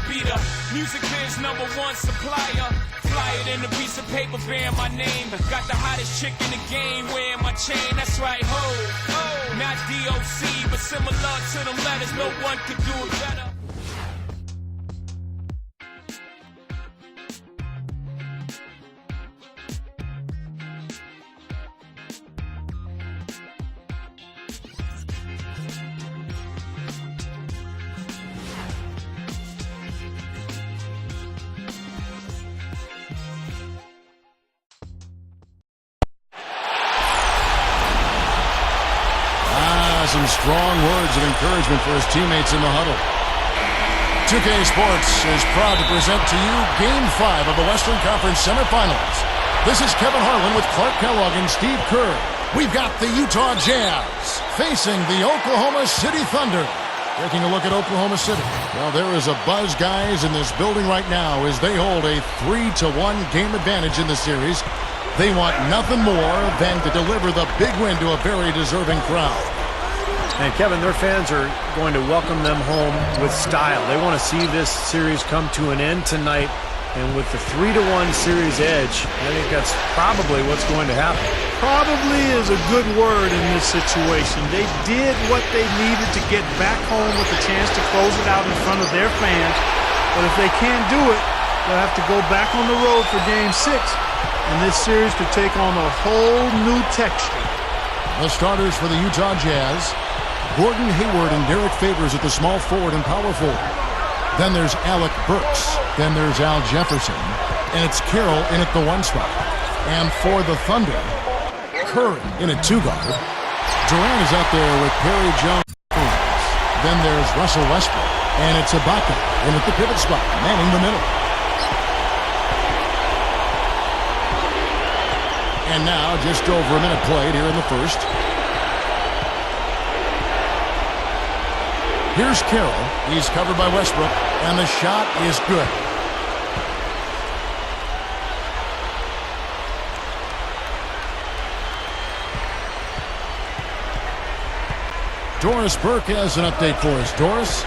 be the music biz #1 supplier. Fly it in a piece of paper bearing my name. Got the hottest chick in the game wearing my chain. That's right, ho. Not DOC, but similar to them letters. No one could do it better. Some strong words of encouragement for his teammates in the huddle. 2K Sports is proud to present to you Game 5 of the Western Conference semifinals. This is Kevin Harlan with Clark Kellogg and Steve Kerr. We've got the Utah Jazz facing the Oklahoma City Thunder. Taking a look at Oklahoma City. Well, there is a buzz, guys, in this building right now as they hold a 3-1 game advantage in the series. They want nothing more than to deliver the big win to a very deserving crowd. And Kevin, their fans are going to welcome them home with style. They want to see this series come to an end tonight. And with the 3-1 series edge, I think that's probably what's going to happen. Probably is a good word in this situation. They did what they needed to get back home with a chance to close it out in front of their fans. But if they can't do it, they'll have to go back on the road for Game 6. And this series could take on a whole new texture. The starters for the Utah Jazz: Gordon Hayward and Derek Favors at the small forward and power forward. Then there's Alec Burks. Then there's Al Jefferson. And it's Carroll in at the 1 spot. And for the Thunder, Curry in at 2 guard. Durant is out there with Perry Jones. Then there's Russell Westbrook. And it's Ibaka in at the pivot spot, manning the middle. And now, just over a minute played here in the first. Here's Carroll. He's covered by Westbrook, and the shot is good. Doris Burke has an update for us. Doris?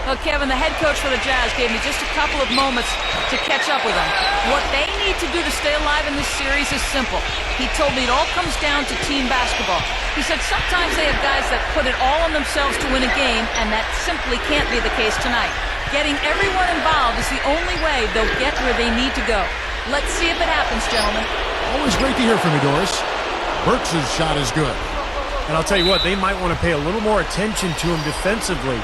Well, Kevin, the head coach for the Jazz gave me just a couple of moments to catch up with them. What they need to do to stay alive in this series is simple. He told me it all comes down to team basketball. He said sometimes they have guys that put it all on themselves to win a game, and that simply can't be the case tonight. Getting everyone involved is the only way they'll get where they need to go. Let's see if it happens, gentlemen. Always great to hear from you, Doris. Burks' shot is good. And I'll tell you what, they might want to pay a little more attention to him defensively.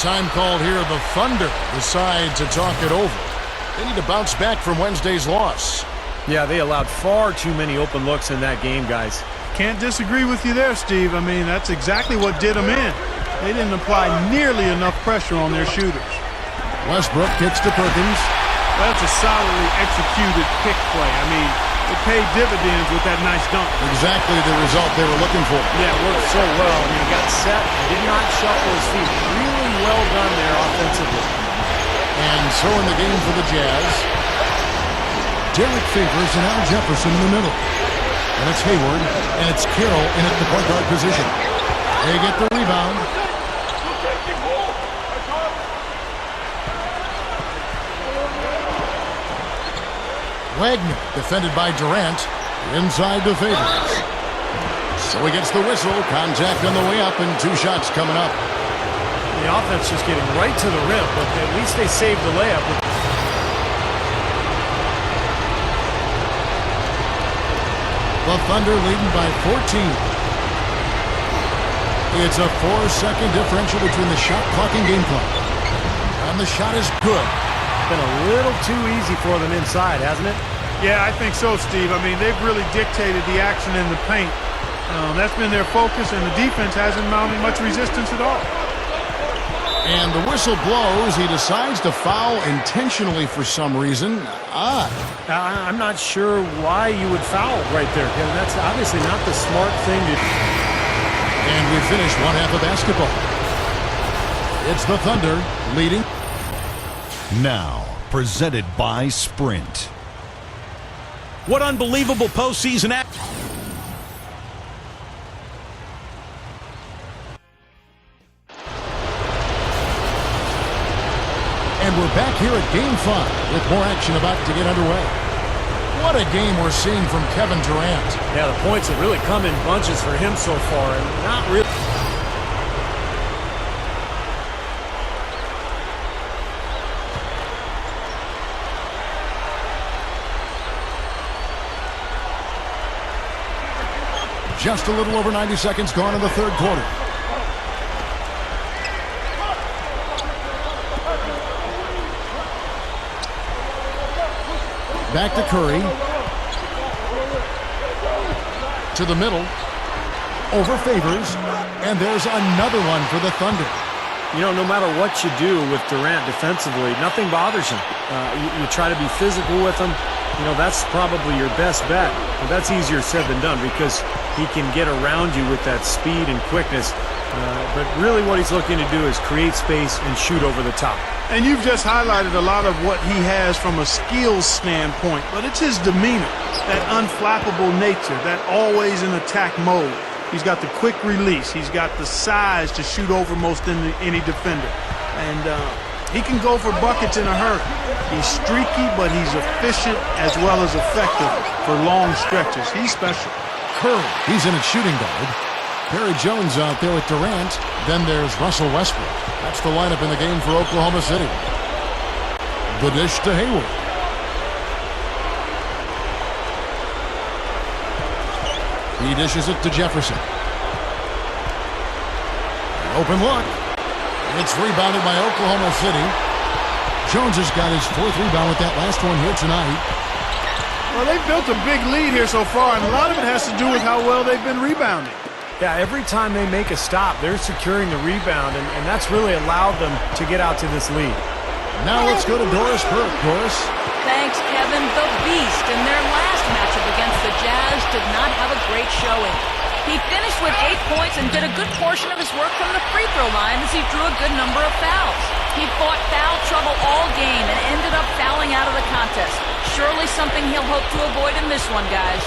Time called here. The Thunder decide to talk it over. They need to bounce back from Wednesday's loss. Yeah, they allowed far too many open looks in that game, guys. Can't disagree with you there, Steve. I mean, that's exactly what did them in. They didn't apply nearly enough pressure on their shooters. Westbrook kicks to Perkins. That's a solidly executed pick play. I mean, it paid dividends with that nice dunk. Exactly the result they were looking for. Yeah, it worked so well. I mean, he got set and did not shuffle his feet. Really well done there offensively. And so in the game for the Jazz, Derek Favors and Al Jefferson in the middle. And it's Hayward, and it's Carroll in at the point guard position. They get the rebound. Wagner, defended by Durant, inside to Favors. So he gets the whistle, contact on the way up, and 2 shots coming up. The offense just getting right to the rim, but at least they saved the layup. The Thunder leading by 14. It's a 4-second differential between the shot clock and game clock. And the shot is good. Been a little too easy for them inside, hasn't it? Yeah, I think so, Steve. I mean, they've really dictated the action in the paint. That's been their focus, and the defense hasn't mounted much resistance at all. And the whistle blows. He decides to foul intentionally for some reason. I'm not sure why you would foul right there, Kevin. That's obviously not the smart thing to do. And we finish one half of basketball. It's the Thunder leading. Now, presented by Sprint. What unbelievable postseason act. And we're back here at Game 5 with more action about to get underway. What a game we're seeing from Kevin Durant. Yeah, the points have really come in bunches for him so far, and not really. Just a little over 90 seconds gone in the third quarter. Back to Curry. To the middle. Over Favors. And there's another one for the Thunder. You know, no matter what you do with Durant defensively, nothing bothers him. You try to be physical with him. You know, that's probably your best bet. But that's easier said than done because he can get around you with that speed and quickness. But really what he's looking to do is create space and shoot over the top. And you've just highlighted a lot of what he has from a skills standpoint, but it's his demeanor, that unflappable nature, that always in attack mode. He's got the quick release. He's got the size to shoot over most any defender. And he can go for buckets in a hurry. He's streaky, but he's efficient as well as effective for long stretches. He's special. Curry, he's in at shooting guard. Perry Jones out there with Durant. Then there's Russell Westbrook. That's the lineup in the game for Oklahoma City. The dish to Hayward. He dishes it to Jefferson. Open look. It's rebounded by Oklahoma City. Jones has got his fourth rebound with that last one here tonight. Well, they've built a big lead here so far, and a lot of it has to do with how well they've been rebounding. Yeah, every time they make a stop, they're securing the rebound, and that's really allowed them to get out to this lead. Now let's go to Doris Burke. Doris? Thanks, Kevin. The Beast in their last matchup against the Jazz did not have a great showing. He finished with 8 points and did a good portion of his work from the free throw line as he drew a good number of fouls. He fought foul trouble all game and ended up fouling out of the contest. Surely something he'll hope to avoid in this one, guys.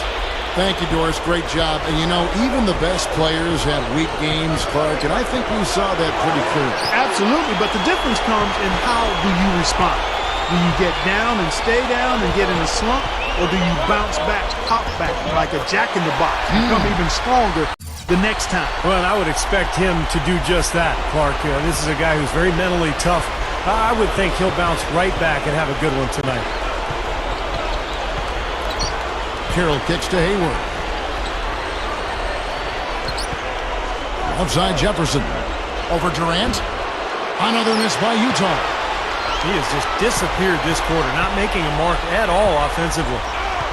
Thank you, Doris. Great job. And you know, even the best players have weak games, Clark, and I think we saw that pretty clearly. Absolutely, but the difference comes in how do you respond. Do you get down and stay down and get in a slump, or do you bounce back, hop back like a jack-in-the-box, become even stronger the next time? Well, I would expect him to do just that, Clark. This is a guy who's very mentally tough. I would think he'll bounce right back and have a good one tonight. Carroll kicks to Hayward. Outside Jefferson. Over Durant. Another miss by Utah. He has just disappeared this quarter, not making a mark at all offensively.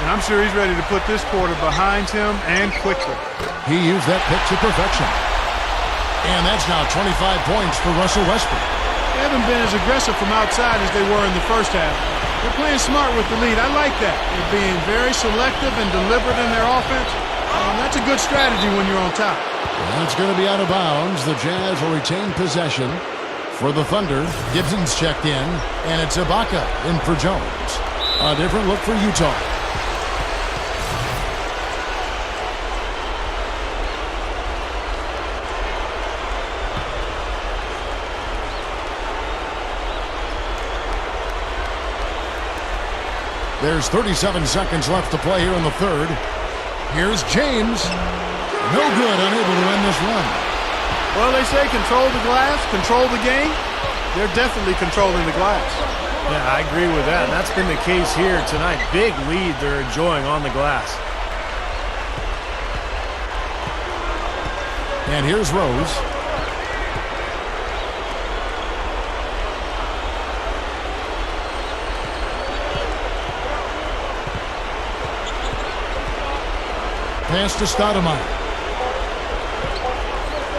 And I'm sure he's ready to put this quarter behind him and quickly. He used that pick to perfection. And that's now 25 points for Russell Westbrook. They haven't been as aggressive from outside as they were in the first half. They're playing smart with the lead. I like that. They're being very selective and deliberate in their offense. And that's a good strategy when you're on top. Well, it's going to be out of bounds. The Jazz will retain possession. For the Thunder, Gibson's checked in, and it's Ibaka in for Jones. A different look for Utah. There's 37 seconds left to play here in the third. Here's James. No good, unable to end this run. Well, they say control the glass, control the game. They're definitely controlling the glass. Yeah, I agree with that. And that's been the case here tonight. Big lead they're enjoying on the glass. And here's Rose. Pass to Stoudemire.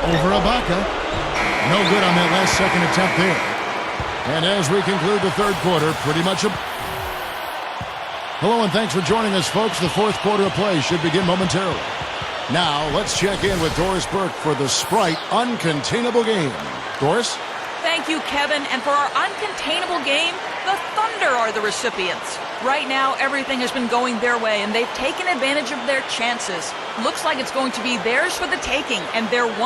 Over Ibaka. No good on that last second attempt there. And as we conclude the third quarter, pretty much a... Hello and thanks for joining us, folks. The fourth quarter of play should begin momentarily. Now, let's check in with Doris Burke for the Sprite Uncontainable Game. Doris? Thank you, Kevin. And for our uncontainable game, the Thunder are the recipients. Right now, everything has been going their way, and they've taken advantage of their chances. Looks like it's going to be theirs for the taking, and they're one.